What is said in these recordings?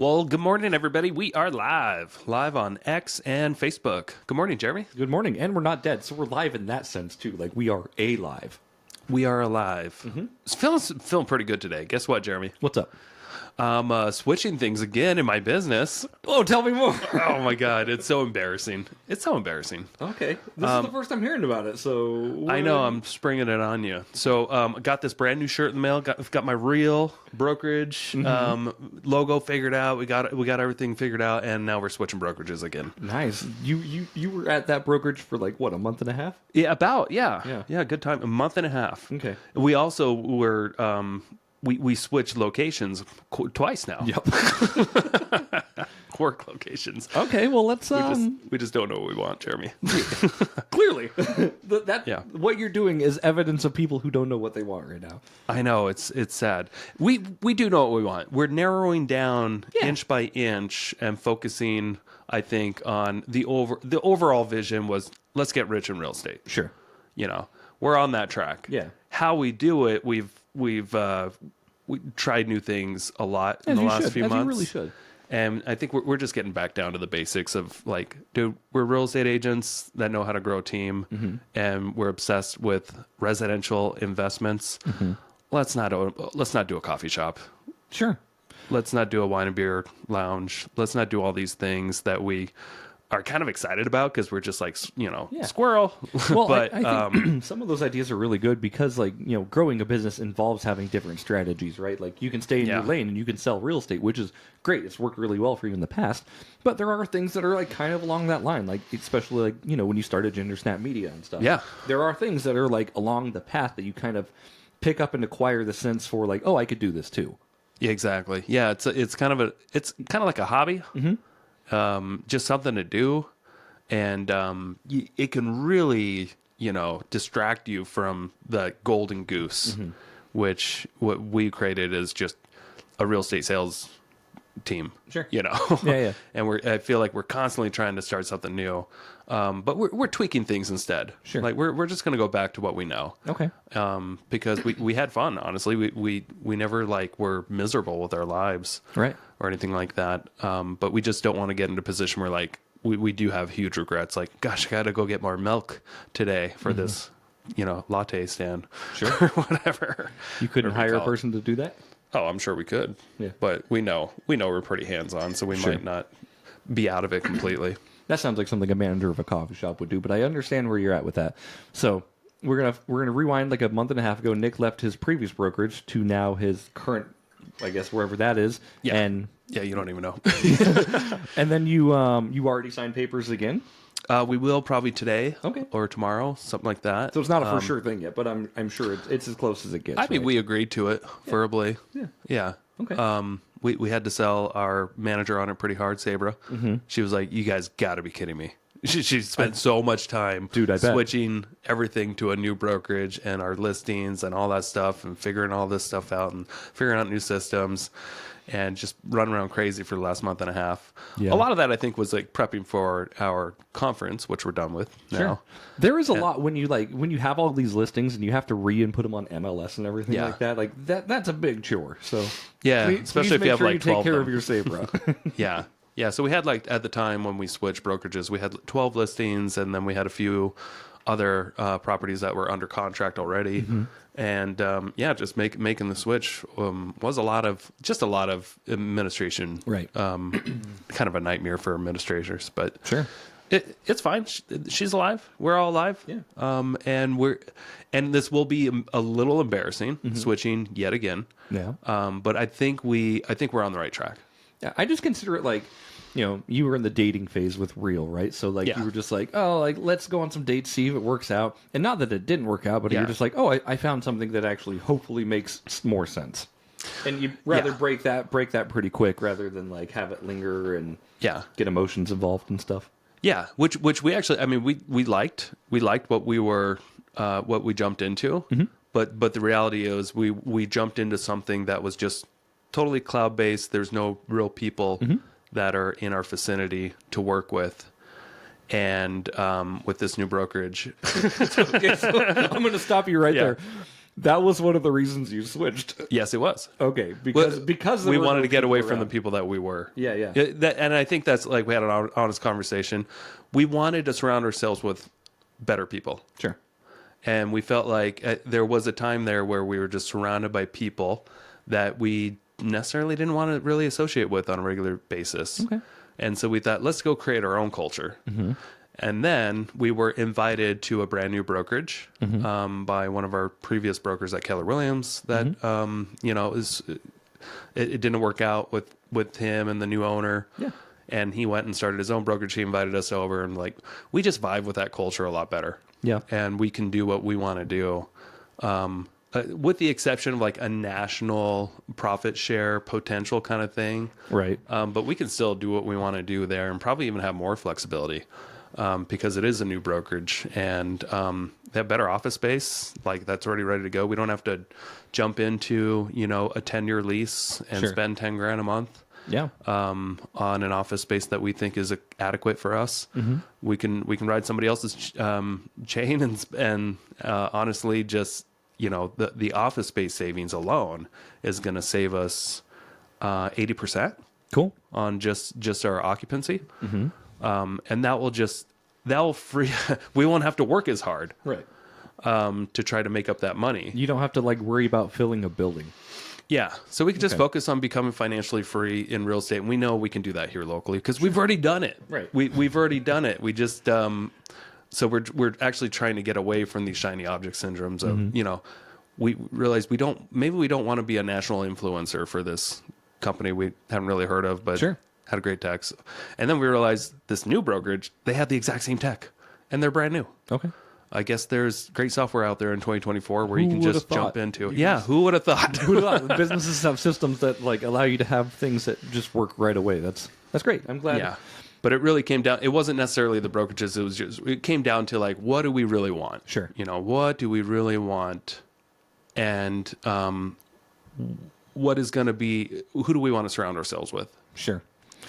Well, good morning, everybody. We are live on X and Facebook. Good morning, Jeremy. Good morning, and we're not dead, so we're live in that sense too. Like we are alive. We are alive. Feeling pretty good today. Guess what, Jeremy? What's up? I'm switching things again in my business. Oh, tell me more. Oh my God, it's so embarrassing. It's so embarrassing. Okay, this is the first I'm hearing about it. So I know I'm springing it on you. So I got this brand new shirt in the mail. Got my real brokerage logo figured out. We got everything figured out, and now we're switching brokerages again. Nice. You were at that brokerage for like what, a month and a half? Yeah, yeah. Good time. A month and a half. Okay. We also were. We switched locations twice now. Yep. Work locations. Okay, well let's. We just don't know what we want, Jeremy. Clearly, what you're doing is evidence of people who don't know what they want right now. I know it's sad. We do know what we want. We're narrowing down inch by inch and focusing. I think on the overall vision was let's get rich in real estate. Sure. We're on that track. Yeah. How we do it, we tried new things a lot in the last few months. You really should. And I think we're just getting back down to the basics of like, dude, we're real estate agents that know how to grow a team, and we're obsessed with residential investments. Let's not do a coffee shop. Sure. Let's not do a wine and beer lounge. Let's not do all these things that we are kind of excited about because we're just like, squirrel. Well, but I think some of those ideas are really good because, growing a business involves having different strategies, right? Like you can stay in your lane and you can sell real estate, which is great. It's worked really well for you in the past. But there are things that are like kind of along that line, like especially like, when you started Gender Snap Media and stuff. Yeah. There are things that are like along the path that you kind of pick up and acquire the sense for like, oh, I could do this too. Yeah, exactly. Yeah, it's kind of like a hobby. Just something to do, and it can really, distract you from the golden goose, which what we created is just a real estate sales team. Sure. Yeah. And I feel like we're constantly trying to start something new, but we're tweaking things instead. Sure. Like we're just going to go back to what we know. Okay. Because we had fun. Honestly, we never were miserable with our lives. Right. Or anything like that. But we just don't want to get into a position where we do have huge regrets. Like, gosh, I got to go get more milk today for this, latte stand. Sure. Or whatever. You couldn't hire a person to do that? Oh, I'm sure we could. Yeah. But we know we're pretty hands-on, so we might not be out of it completely. That sounds like something a manager of a coffee shop would do, but I understand where you're at with that. So we're gonna rewind like a month and a half ago. Nick left his previous brokerage to now his current, I guess wherever that is. Yeah. And you don't even know. and then you already signed papers again. We will probably today, okay, or tomorrow, something like that. So it's not a for sure thing yet, but I'm sure it's as close as it gets. I mean, we agreed to it verbally. Yeah. Okay. We had to sell our manager on it pretty hard, Sabra. She was like, "You guys got to be kidding me." She spent so much time, dude, I bet, switching everything to a new brokerage and our listings and all that stuff, and figuring all this stuff out and figuring out new systems. And just run around crazy for the last month and a half. Yeah. A lot of that, I think, was like prepping for our conference, which we're done with now. Sure. There is a lot when you have all these listings and you have to re-input them on MLS and everything like that. Like that's a big chore. So especially if you have sure 12 take care of your Sabra. Yeah. So we had at the time when we switched brokerages, we had 12 listings, and then we had a few other properties that were under contract already. And just making the switch was a lot of administration, right? Kind of a nightmare for administrators, but sure, it's fine. She's alive. We're all alive. Yeah. And this will be a little embarrassing switching yet again. Yeah. But I think we're on the right track. Yeah. I just consider it like, you were in the dating phase with Real, right? So you were just like, oh, let's go on some dates, see if it works out. And not that it didn't work out, but you're just like, oh, I found something that actually hopefully makes more sense. And you'd rather break that pretty quick rather than have it linger and get emotions involved and stuff. Yeah, which we actually, I mean, we liked what we jumped into, but the reality is we jumped into something that was just totally cloud-based. There's no real people that are in our vicinity to work with. And with this new brokerage. Okay, so I'm going to stop you right there. That was one of the reasons you switched. Yes, it was. Okay, because we wanted to get away from the people that we were. Yeah. And I think that's like we had an honest conversation. We wanted to surround ourselves with better people. Sure. And we felt like there was a time there where we were just surrounded by people that we necessarily didn't want to really associate with on a regular basis. Okay. And so we thought, let's go create our own culture. Mm-hmm. And then we were invited to a brand new brokerage by one of our previous brokers at Keller Williams that, it didn't work out with him and the new owner. Yeah. And he went and started his own brokerage. He invited us over, and like, we just vibe with that culture a lot better. Yeah. And we can do what we want to do. With the exception of like a national profit share potential kind of thing. Right. But we can still do what we want to do there and probably even have more flexibility. Because it is a new brokerage and they have better office space. Like that's already ready to go. We don't have to jump into, a 10-year lease and spend $10,000 a month. Yeah. On an office space that we think is adequate for us. Mm-hmm. We can ride somebody else's chain and honestly just, the office space savings alone is going to save us 80%. Cool. On just our occupancy. Mm-hmm. And that'll free, we won't have to work as hard. Right. To try to make up that money. You don't have to worry about filling a building. Yeah. So we can just focus on becoming financially free in real estate. And we know we can do that here locally because we've already done it. Right. We've already done it. We just, so we're actually trying to get away from these shiny object syndromes of, we realize we don't want to be a national influencer for this company we haven't really heard of, but sure. Had a great tech. And then we realized this new brokerage, they have the exact same tech and they're brand new. Okay. I guess there's great software out there in 2024 where you can just jump into. Who would have thought? Who would have thought? Businesses have systems that allow you to have things that just work right away. That's great. I'm glad. Yeah. But it really came down, it wasn't necessarily the brokerages. It came down to what do we really want? Sure. What do we really want? And what is going to be, who do we want to surround ourselves with? Sure.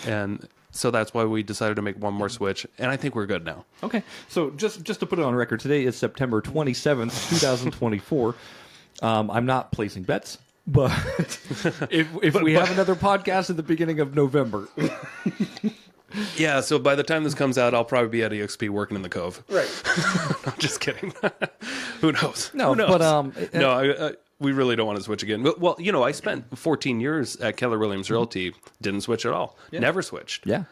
And so that's why we decided to make one more switch, and I think we're good now. Okay. So just to put it on record, today is September 27th, 2024. I'm not placing bets, but if we have another podcast at the beginning of November. Yeah, so by the time this comes out, I'll probably be at EXP working in the Cove. Right. I'm just kidding. Who knows? No, Who knows? But no, we really don't want to switch again. Well, I spent 14 years at Keller Williams Realty, didn't switch at all. Yeah. Never switched. Yeah.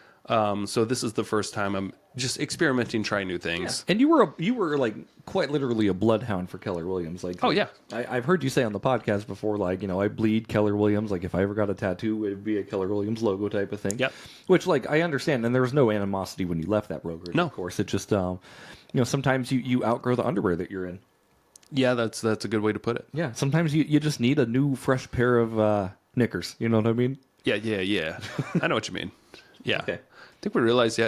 So this is the first time I'm just experimenting, trying new things. Yeah. And you were quite literally a bloodhound for Keller Williams. Oh yeah. I've heard you say on the podcast before, I bleed Keller Williams. If I ever got a tattoo, it'd be a Keller Williams logo type of thing. Yep. Which I understand, and there was no animosity when you left that brokerage. No. Of course, it just sometimes you outgrow the underwear that you're in. Yeah, that's a good way to put it. Yeah, sometimes you just need a new, fresh pair of knickers. You know what I mean? Yeah. I know what you mean. Yeah. Okay. I think we realized,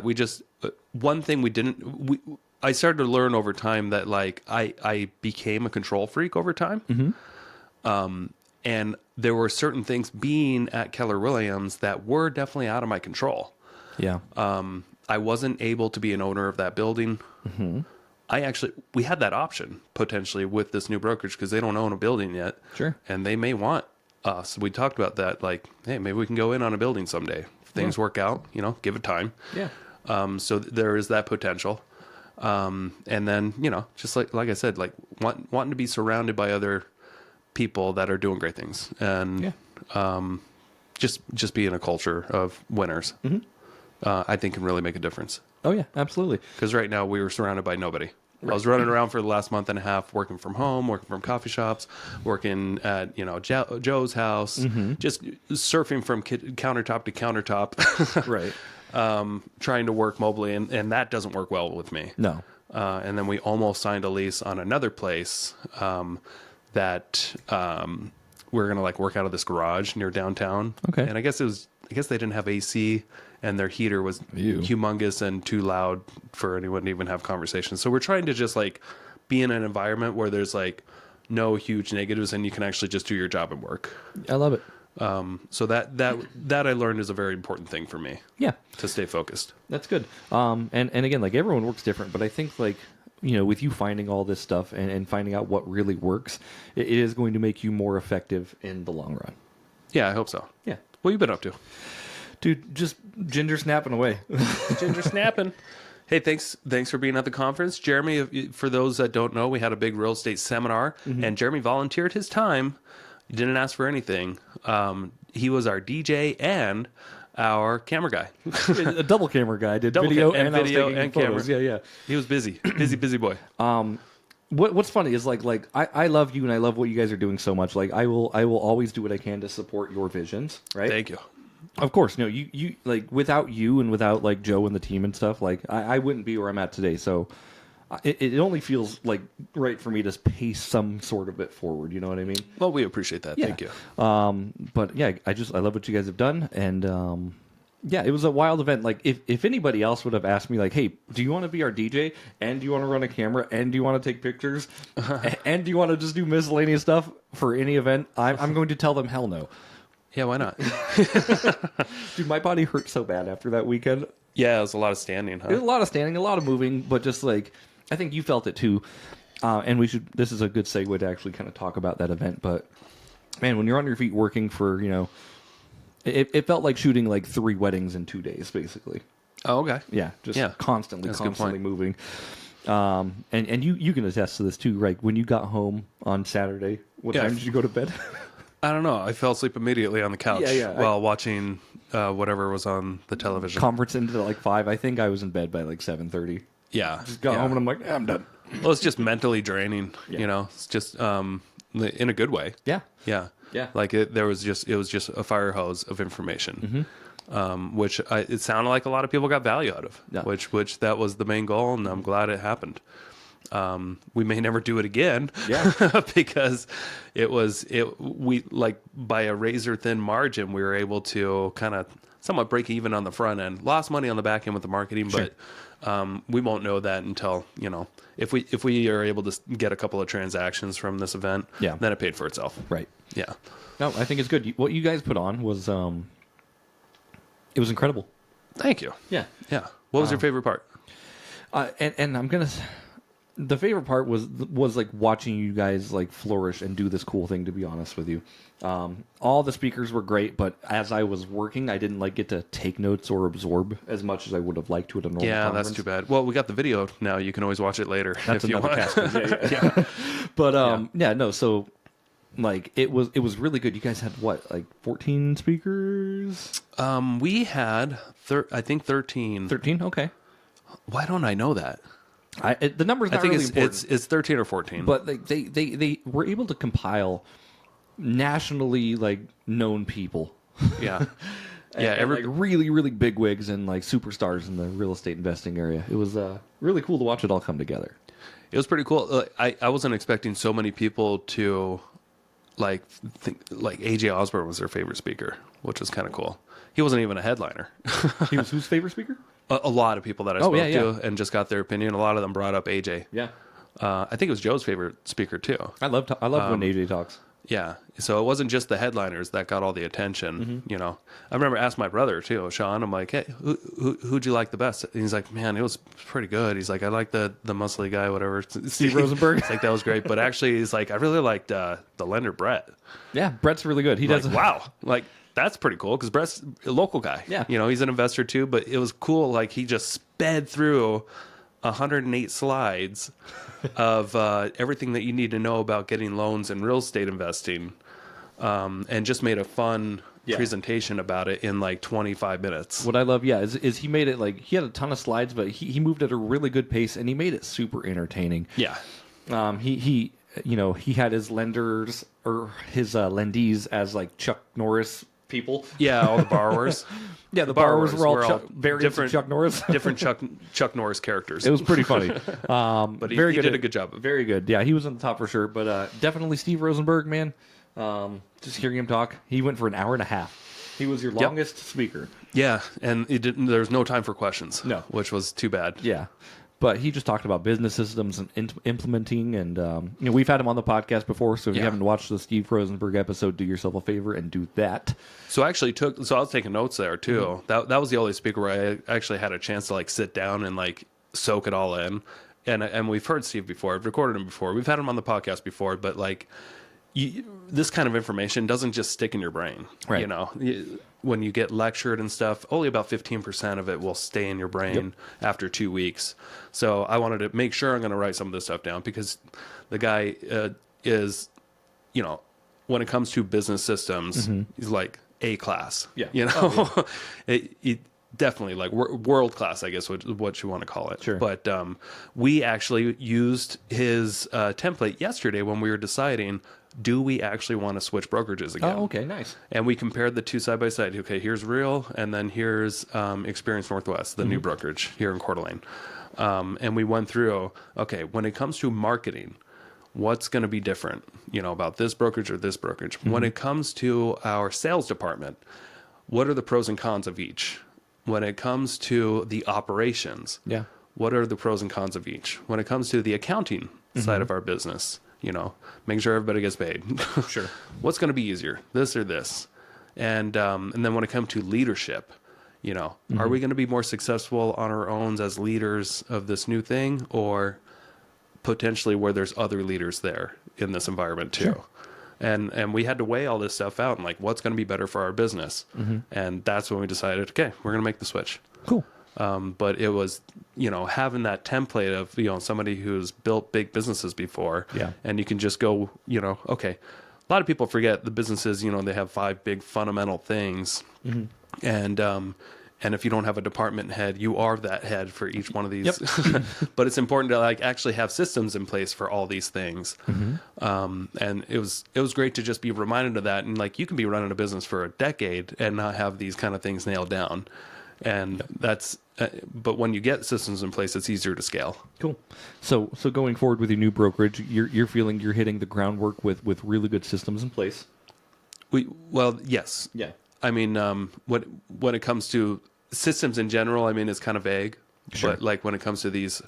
we just, one thing I started to learn over time that I became a control freak over time. Mm-hmm. And there were certain things being at Keller Williams that were definitely out of my control. Yeah. I wasn't able to be an owner of that building. Mm-hmm. We had that option potentially with this new brokerage because they don't own a building yet. Sure. And they may want us. We talked about that. Hey, maybe we can go in on a building someday. If things work out, give it time. Yeah. So there is that potential. And then, just like I said, wanting to be surrounded by other people that are doing great things and, just be in a culture of winners, I think can really make a difference. Oh yeah, absolutely. Because right now we were surrounded by nobody. Right. I was running around for the last month and a half, working from home, working from coffee shops, working at Joe's house, just surfing from countertop to countertop, right? Trying to work mobily, and that doesn't work well with me. No. And then we almost signed a lease on another place that we're gonna work out of this garage near downtown. Okay. And I guess they didn't have AC. And their heater was humongous and too loud for anyone to even have conversations. So we're trying to just be in an environment where there's no huge negatives and you can actually just do your job and work. I love it. So that I learned is a very important thing for me. Yeah. To stay focused. That's good. And again, everyone works different, but I think with you finding all this stuff and finding out what really works, it is going to make you more effective in the long run. Yeah, I hope so. Yeah. What have you been up to? Dude, just ginger snapping away. Ginger snapping. Hey, thanks for being at the conference. Jeremy, for those that don't know, we had a big real estate seminar, and Jeremy volunteered his time. He didn't ask for anything. He was our DJ and our camera guy. A double camera guy. Did Double video and video and photos. camera. Yeah. He was busy boy. What's funny is like I love you and I love what you guys are doing so much. Like I will always do what I can to support your visions. Right. Thank you. Of course, you like without you and without like Joe and the team and stuff, like I wouldn't be where I'm at today. So it only feels like right for me to pace some sort of it forward. You know what I mean? Well, we appreciate that. Yeah. Thank you. But yeah, I love what you guys have done, and yeah, it was a wild event. Like if anybody else would have asked me, like, hey, do you want to be our DJ, and do you want to run a camera, and do you want to take pictures, and do you want to just do miscellaneous stuff for any event, I'm going to tell them hell no. Yeah, why not? Dude, my body hurt so bad after that weekend. Yeah, it was a lot of standing, huh? It was a lot of standing, a lot of moving, but just like, I think you felt it too. And this is a good segue to actually kind of talk about that event. But man, when you're on your feet working for, it felt like shooting like 3 weddings in 2 days, basically. Oh, okay. Yeah, just constantly moving. And you can attest to this too, right? When you got home on Saturday, what time did you go to bed? I don't know. I fell asleep immediately on the couch while watching whatever was on the television. Conference ended at like 5. I think I was in bed by like 7:30. Yeah. Just got home and I'm like, I'm done. Well, it's just mentally draining, It's just in a good way. Yeah. Yeah. Yeah. Like it was just a fire hose of information. Which it sounded like a lot of people got value out of, which that was the main goal, and I'm glad it happened. We may never do it again, because we like by a razor thin margin, we were able to kind of somewhat break even on the front end, lost money on the back end with the marketing, but we won't know that until, if we are able to get a couple of transactions from this event, then it paid for itself. Right. Yeah. No, I think it's good. What you guys put on was, it was incredible. Thank you. Yeah. Yeah. What was your favorite part? And I'm going to, the favorite part was like watching you guys like flourish and do this cool thing, to be honest with you. All the speakers were great, but as I was working, I didn't like get to take notes or absorb as much as I would have liked to at a normal conference. That's too bad. Well, we got the video now. You can always watch it later. That's if you want. Yeah. But so like it was really good. You guys had what, like 14 speakers? We had I think 13. 13? Okay. Why don't I know that? The number's not really important. It's 13 or 14. But they were able to compile nationally like known people. Yeah. and like really, really big wigs and like superstars in the real estate investing area. It was really cool to watch it all come together. It was pretty cool. I wasn't expecting so many people to like AJ Osborne was their favorite speaker, which was kind of cool. He wasn't even a headliner. He was whose favorite speaker? A lot of people that I spoke to and just got their opinion. A lot of them brought up AJ. Yeah. I think it was Joe's favorite speaker too. I love when AJ talks. Yeah. So it wasn't just the headliners that got all the attention, I remember asking my brother too, Sean, I'm like, hey, who'd you like the best? And he's like, man, it was pretty good. He's like, I like the muscly guy, whatever. Steve Rosenberg. He's like, that was great. But actually, he's like, I really liked the lender, Brett. Yeah, Brett's really good. He does. Wow. Like, that's pretty cool because Brett's a local guy. Yeah. He's an investor too, but it was cool. Like, he just sped through 108 slides of everything that you need to know about getting loans and real estate investing, and just made a fun presentation about it in like 25 minutes. What I love, is he made it like, he had a ton of slides, but he moved at a really good pace and he made it super entertaining. Yeah. He had his lenders or his lendees as like Chuck Norris people. Yeah, all the borrowers. Yeah, the borrowers were all different Chuck Norris. Different Chuck Norris characters. It was pretty funny. But he did a good job. Very good. Yeah, he was on the top for sure. But definitely Steve Rosenberg, man. Just hearing him talk, he went for an hour and a half. He was your longest speaker. Yeah, and there was no time for questions. No. Which was too bad. Yeah. But he just talked about business systems and implementing, and we've had him on the podcast before. So if you haven't watched the Steve Rosenberg episode, do yourself a favor and do that. So I actually I was taking notes there too. That was the only speaker where I actually had a chance to like sit down and like soak it all in. and we've heard Steve before. I've recorded him before. We've had him on the podcast before. But like, this kind of information doesn't just stick in your brain. Right. You know, when you get lectured and stuff, only about 15% of it will stay in your brain after 2 weeks. So I wanted to make sure I'm going to write some of this stuff down, because the guy is, you know, when it comes to business systems, he's like A class. Yeah. You know, it definitely like world class, I guess, what you want to call it. Sure. But we actually used his template yesterday when we were deciding, do we actually want to switch brokerages again? Oh, okay, nice. And we compared the two side by side. Okay, here's Real, and then here's Experience Northwest, the new brokerage here in Coeur d'Alene. And we went through, okay, when it comes to marketing, what's going to be different, you know, about this brokerage or this brokerage? When it comes to our sales department, what are the pros and cons of each? When it comes to the operations, what are the pros and cons of each? When it comes to the accounting side of our business, you know, making sure everybody gets paid. Sure. What's going to be easier, this or this? And then when it comes to leadership, you know, are we going to be more successful on our own as leaders of this new thing, or potentially where there's other leaders there in this environment too? Sure. And we had to weigh all this stuff out and like, what's going to be better for our business? And that's when we decided, okay, we're going to make the switch. Cool. But it was, you know, having that template of, you know, somebody who's built big businesses before, and you can just go, you know, okay. A lot of people forget the businesses, you know, they have 5 big fundamental things, and if you don't have a department head, you are that head for each one of these. But it's important to like actually have systems in place for all these things. And it was great to just be reminded of that. And like, you can be running a business for a decade and not have these kind of things nailed down. And that's, but when you get systems in place, it's easier to scale. Cool. So going forward with your new brokerage, you're feeling you're hitting the groundwork with really good systems in place. Well, yes. Yeah. I mean, when it comes to systems in general, I mean, it's kind of vague. Sure. But like when it comes to these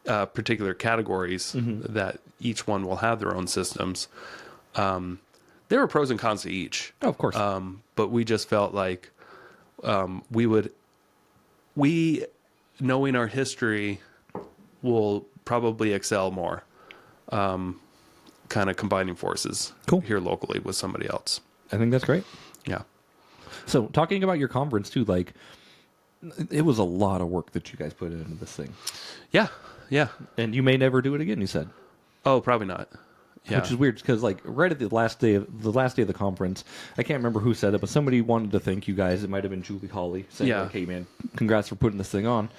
particular categories, that each one will have their own systems. There are pros and cons to each. Oh, of course. But we just felt like we knowing our history will probably excel more, kind of combining forces here locally with somebody else. I think that's great. Yeah. So talking about your conference too, like it was a lot of work that you guys put into this thing. Yeah. Yeah. And you may never do it again, you said. Oh, probably not. Yeah. Which is weird because like right at the last day of the conference, I can't remember who said it, but somebody wanted to thank you guys. It might have been Julie Hawley saying like, "Hey man, congrats for putting this thing on."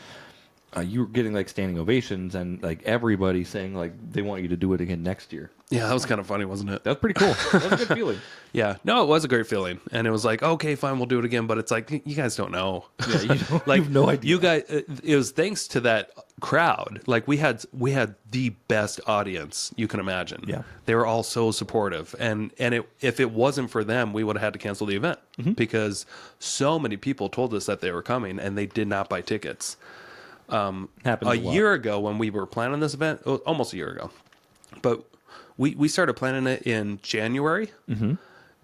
You were getting like standing ovations and like everybody saying like they want you to do it again next year. Yeah, that was kind of funny, wasn't it? That was pretty cool. That was a good feeling. Yeah. No, it was a great feeling. And it was like, okay, fine, we'll do it again. But it's like, you guys don't know. Yeah, you don't, like, you have no idea. You guys, it was thanks to that crowd. Like we had the best audience you can imagine. Yeah. They were all so supportive. And if it wasn't for them, we would have had to cancel the event because so many people told us that they were coming and they did not buy tickets. Happens a year ago when we were planning this event, almost a year ago, but we started planning it in January,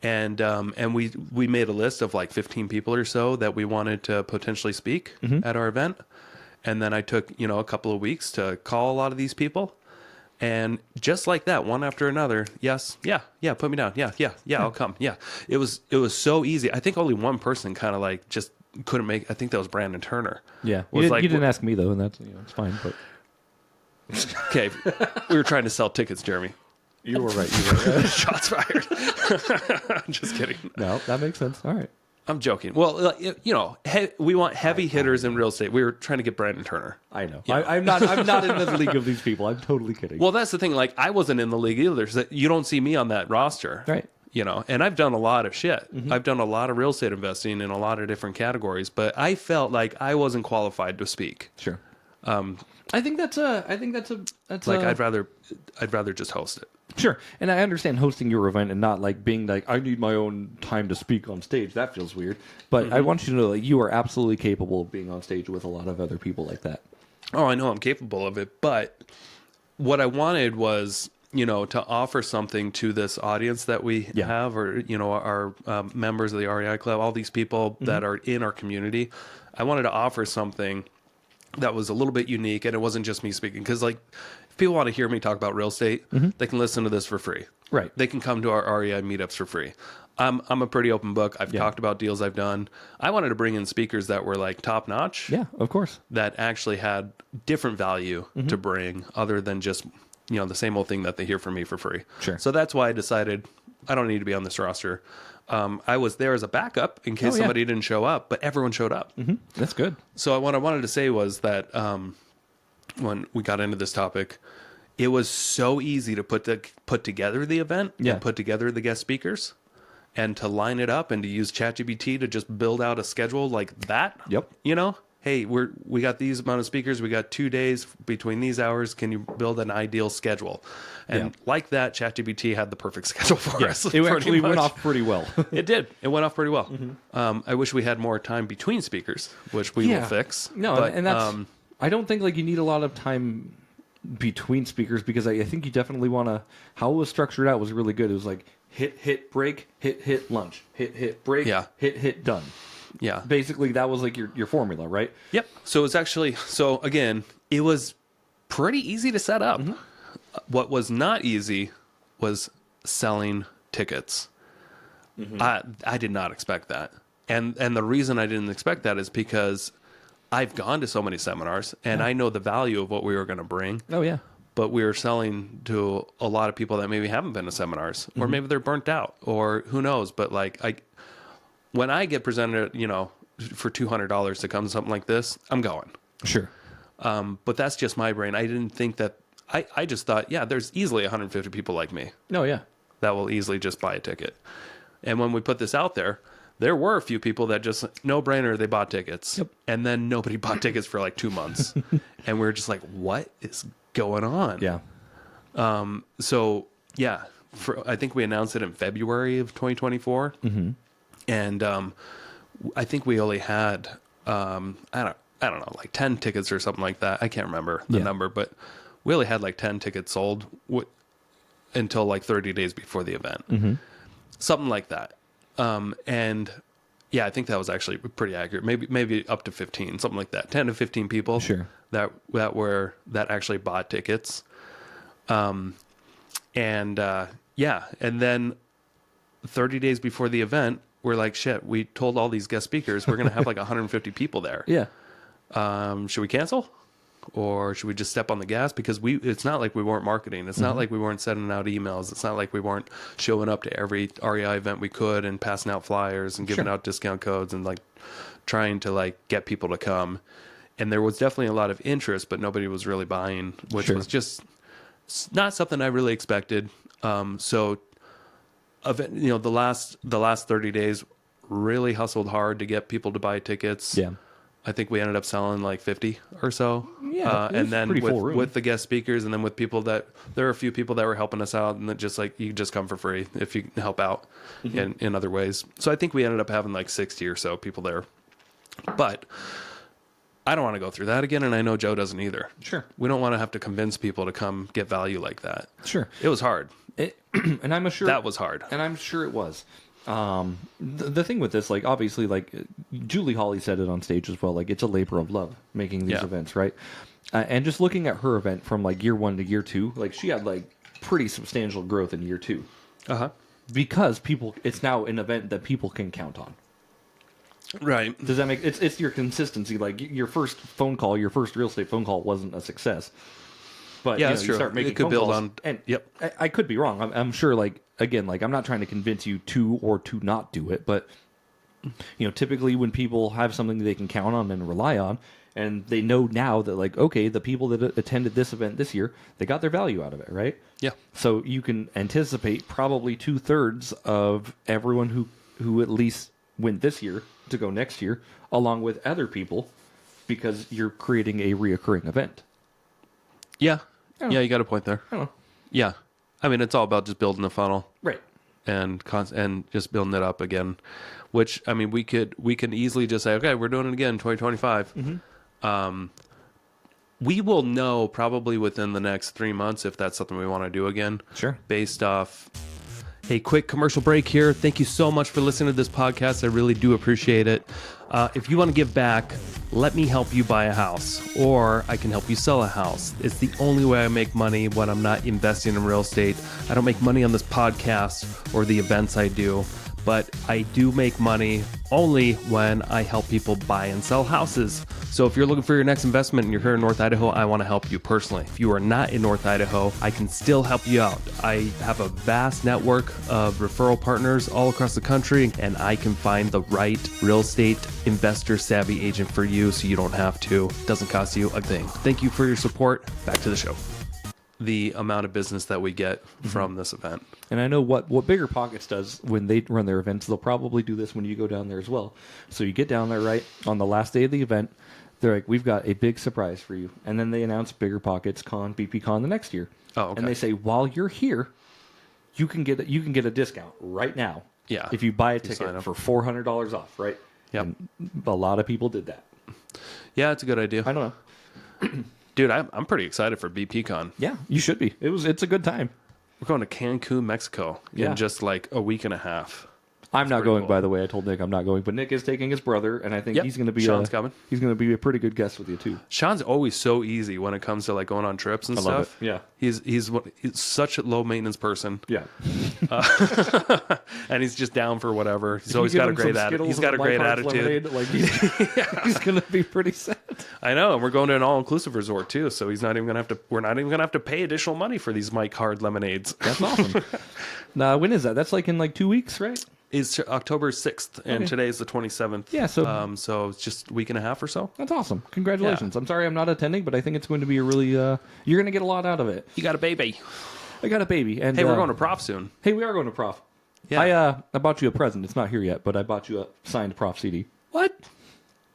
and we made a list of like 15 people or so that we wanted to potentially speak at our event, and then I took a couple of weeks to call a lot of these people, and just like that, one after another, yes, yeah, put me down, yeah, I'll come, yeah. It was so easy. I think only one person kind of like just couldn't make. I think that was Brandon Turner. Yeah, you didn't ask me though, and that's it's fine. But okay, we were trying to sell tickets, Jeremy. You were right. Shots fired. Just kidding. No, that makes sense. All right. I'm joking. Well, we want heavy hitters in real estate. We were trying to get Brandon Turner. I know. I'm not in the league of these people. I'm totally kidding. Well, that's the thing. Like, I wasn't in the league either. So you don't see me on that roster. Right. And I've done a lot of shit. I've done a lot of real estate investing in a lot of different categories, but I felt like I wasn't qualified to speak. Sure. I think that's like I'd rather just host it. Sure. And I understand hosting your event and not like being like, I need my own time to speak on stage. That feels weird. But I want you to know that you are absolutely capable of being on stage with a lot of other people like that. Oh, I know I'm capable of it. But what I wanted was, to offer something to this audience that we have, or, our members of the REI Club, all these people that are in our community. I wanted to offer something that was a little bit unique, and it wasn't just me speaking. Because like, if people want to hear me talk about real estate, they can listen to this for free. Right. They can come to our REI meetups for free. I'm a pretty open book. I've talked about deals I've done. I wanted to bring in speakers that were like top notch. Yeah, of course. That actually had different value to bring, other than just the same old thing that they hear from me for free. Sure. So that's why I decided I don't need to be on this roster. I was there as a backup in case somebody didn't show up, but everyone showed up. That's good. So what I wanted to say was that when we got into this topic, it was so easy to put together the event and put together the guest speakers and to line it up and to use ChatGPT to just build out a schedule like that. Yep. Hey, we got these amount of speakers. We got 2 days between these hours. Can you build an ideal schedule? And like that, ChatGPT had the perfect schedule for us. It actually went off pretty well. It did. It went off pretty well. I wish we had more time between speakers, which we will fix. No, but, and that's. I don't think like you need a lot of time between speakers, because I think you definitely want to. How it was structured out was really good. It was like hit break, hit lunch, hit break, hit done. Yeah. Basically, that was like your formula, right? Yep. So it was actually, again, it was pretty easy to set up. What was not easy was selling tickets. I did not expect that. And the reason I didn't expect that is because I've gone to so many seminars and I know the value of what we were going to bring. Oh, yeah. But we were selling to a lot of people that maybe haven't been to seminars, or maybe they're burnt out, or who knows. But like, when I get presented, for $200 to come to something like this, I'm going. Sure. But that's just my brain. I didn't think that. I just thought, there's easily 150 people like me. Oh, yeah. That will easily just buy a ticket. And when we put this out there were a few people that just, no brainer, they bought tickets. Yep. And then nobody bought tickets for like 2 months. And we were just like, what is going on? Yeah. I think we announced it in February of 2024. And I think we only had, I don't know, like 10 tickets or something like that. I can't remember the number, but we only had like 10 tickets sold until like 30 days before the event. Something like that. I think that was actually pretty accurate. Maybe up to 15, something like that. 10 to 15 people that actually bought tickets. And then 30 days before the event, we're like, shit, we told all these guest speakers we're going to have like 150 people there. Yeah. Should we cancel? Or should we just step on the gas? Because it's not like we weren't marketing. It's not like we weren't sending out emails. It's not like we weren't showing up to every REI event we could and passing out flyers and giving out discount codes and like trying to like get people to come. And there was definitely a lot of interest, but nobody was really buying, which was just not something I really expected. The last 30 days really hustled hard to get people to buy tickets. Yeah. I think we ended up selling like 50 or so. Yeah. And then with the guest speakers, and then with people there were a few people that were helping us out, and that just like, you can just come for free if you can help out in other ways. So I think we ended up having like 60 or so people there. But I don't want to go through that again, and I know Joe doesn't either. Sure. We don't want to have to convince people to come get value like that. Sure. It was hard. And I'm sure that was hard. And I'm sure it was. The thing with this, like, obviously, like, Julie Hawley said it on stage as well, like, it's a labor of love making these events, right? And just looking at her event from like year 1 to year 2, like, she had like pretty substantial growth in year 2. Because it's now an event that people can count on. Right. Does that make it's your consistency? Like, your first real estate phone call wasn't a success. But that's true. You start making it could phone build calls, on. And I could be wrong. I'm sure. Like, again, like, I'm not trying to convince you to or to not do it, but typically when people have something they can count on and rely on, and they know now that, like, okay, the people that attended this event this year, they got their value out of it, right? Yeah. So you can anticipate probably 2/3 of everyone who at least went this year to go next year, along with other people, because you're creating a reoccurring event. Yeah. Yeah, you got a point there. I don't know. Yeah. I mean, it's all about just building a funnel. Right. And just building it up again, which, I mean, we can easily just say, okay, we're doing it again, 2025. We will know probably within the next 3 months if that's something we want to do again. Sure. Based off, Hey, quick commercial break here. Thank you so much for listening to this podcast. I really do appreciate it. If you want to give back, let me help you buy a house, or I can help you sell a house. It's the only way I make money when I'm not investing in real estate. I don't make money on this podcast or the events I do, but I do make money only when I help people buy and sell houses. So if you're looking for your next investment and you're here in North Idaho, I want to help you personally. If you are not in North Idaho, I can still help you out. I have a vast network of referral partners all across the country, and I can find the right real estate investor savvy agent for you so you don't have to. It doesn't cost you a thing. Thank you for your support. Back to the show. The amount of business that we get from this event. And I know what Bigger Pockets does when they run their events. They'll probably do this when you go down there as well. So you get down there, right, on the last day of the event. They're like, we've got a big surprise for you. And then they announce Bigger Pockets Con, BP Con the next year. Oh, okay. And they say, while you're here, you can get a discount right now. Yeah. If you buy a ticket for $400 off, right? Yep. And a lot of people did that. Yeah, it's a good idea. I don't know. Dude, I'm pretty excited for BP Con. Yeah, you should be. It's a good time. We're going to Cancun, Mexico in just like a week and a half. I'm not going, by the way. I told Nick I'm not going, but Nick is taking his brother, and I think he's going to be Sean's coming. He's going to be a pretty good guest with you too. Sean's always so easy when it comes to like going on trips and stuff. Love it. Yeah, he's such a low maintenance person. Yeah, and he's just down for whatever. He's always got a great attitude. He's got a great attitude. Like he's going to be pretty sad. I know, and we're going to an all-inclusive resort too, so he's not even going to have to. We're not even going to have to pay additional money for these Mike Hard lemonades. That's awesome. Now, when is that? That's like in like 2 weeks, right? It's October 6th, and today is the 27th. Yeah, so it's just a week and a half or so. That's awesome. Congratulations. Yeah. I'm sorry I'm not attending, but I think it's going to be a really, you're going to get a lot out of it. You got a baby. I got a baby. And hey, we're going to Prof soon. Hey, we are going to Prof. Yeah. I bought you a present. It's not here yet, but I bought you a signed Prof CD. What?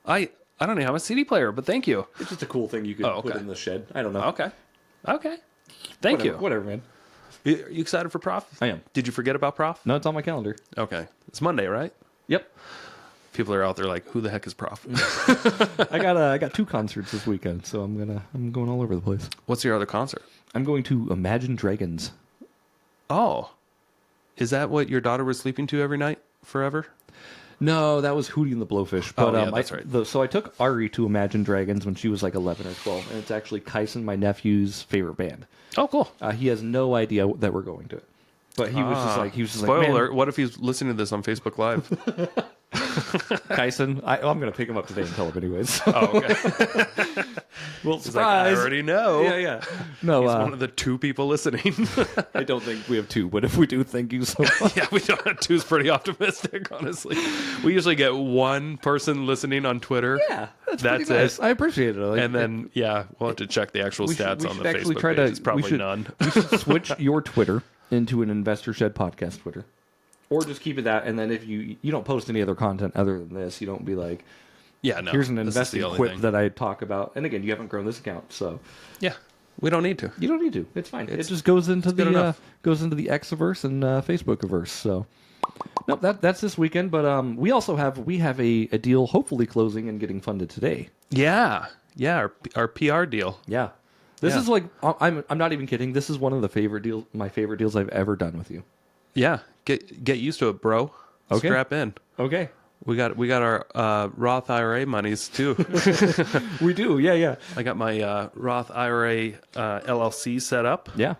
I don't even have a CD player, but thank you. It's just a cool thing you could put in the shed. I don't know. Okay. Thank you. Whatever, man. You excited for Prof? I am. Did you forget about Prof? No, it's on my calendar. Okay. It's Monday, right? Yep. People are out there like, who the heck is Prof? I got 2 concerts this weekend, so I'm going all over the place. What's your other concert? I'm going to Imagine Dragons. Oh. Is that what your daughter was sleeping to every night forever? No, that was Hootie and the Blowfish. But, that's right. So I took Ari to Imagine Dragons when she was like 11 or 12, and it's actually Kyson, my nephew's favorite band. Oh, cool. He has no idea that we're going to it. But he was just like, spoiler alert, what if he's listening to this on Facebook Live? Kyson, I'm going to pick him up today and tell him anyways. Oh, okay. Well, He's surprise. Like, I already know. Yeah. No, he's one of the 2 people listening. I don't think we have 2, but if we do, thank you so much. Yeah, we don't have 2 is pretty optimistic, honestly. We usually get 1 person listening on Twitter. Yeah, that's it. Nice. I appreciate it. And then, we'll have to check the actual stats on the Facebook page. It's probably none. We should switch your Twitter into an Investor Shed podcast Twitter. Or just keep it that, and then if you don't post any other content other than this, you don't be like, here's an investing quip that I talk about. And again, you haven't grown this account, so we don't need to. You don't need to. It's fine. It just goes into the X-averse and Facebookiverse. So, nope, that's this weekend. But we have a deal hopefully closing and getting funded today. Yeah, our PR deal. Yeah, this is like I'm not even kidding. This is one of my favorite deals I've ever done with you. Yeah, get used to it, bro. Okay. Strap in. Okay. We got our Roth IRA monies too. We do, yeah. I got my Roth IRA LLC set up. Yeah.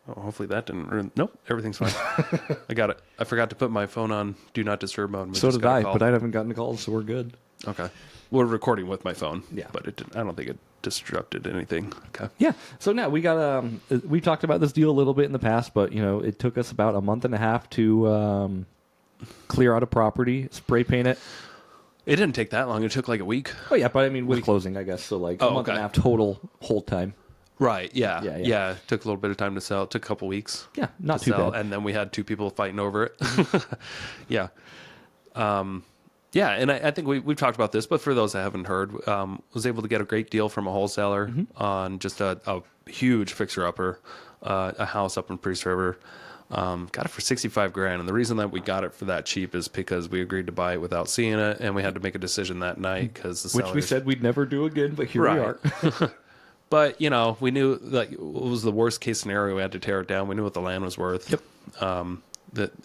Oh, hopefully that didn't ruin. Nope, everything's fine. I got it. I forgot to put my phone on Do Not Disturb mode. So did I, but I haven't gotten a call, so we're good. Okay. We're recording with my phone. Yeah. But I don't think it disrupted anything. Okay. Yeah. So now we got we talked about this deal a little bit in the past, but it took us about a month and a half to clear out a property, spray paint it. It didn't take that long. It took like a week. Oh yeah, but I mean with closing, I guess. So like a month and a half total hold time. Right. Yeah. It took a little bit of time to sell. It took a couple weeks. Yeah, not too bad. And then we had 2 people fighting over it. Yeah. And I think we've talked about this, but for those that haven't heard, was able to get a great deal from a wholesaler on just a huge fixer-upper, a house up in Priest River. Got it for $65,000, and the reason that we got it for that cheap is because we agreed to buy it without seeing it, and we had to make a decision that night because the sellers... Which we said we'd never do again, but here we are. But we knew like what was the worst case scenario. We had to tear it down. We knew what the land was worth. Yep.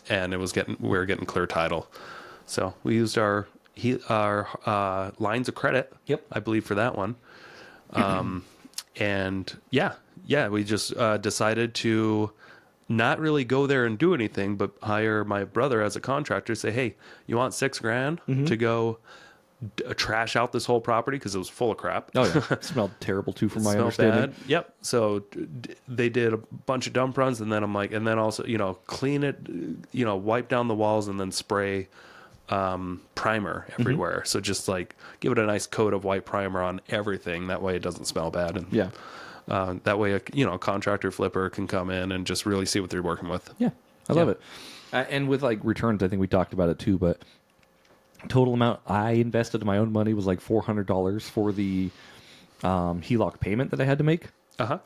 and we were getting clear title. So we used our lines of credit. Yep. I believe for that one. And we just decided to not really go there and do anything, but hire my brother as a contractor. Say, hey, you want $6,000 to go trash out this whole property because it was full of crap. Oh yeah, it smelled terrible too, from my Smelled understanding. bad. Yep. So they did a bunch of dump runs, and then I'm like, and then also clean it, wipe down the walls, and then spray primer everywhere. So just like give it a nice coat of white primer on everything. That way it doesn't smell bad. And Yeah. that way a contractor flipper can come in and just really see what they're working with. Yeah, I love it. And with like returns, I think we talked about it too, but total amount I invested of my own money was like $400 for the HELOC payment that I had to make. Yeah.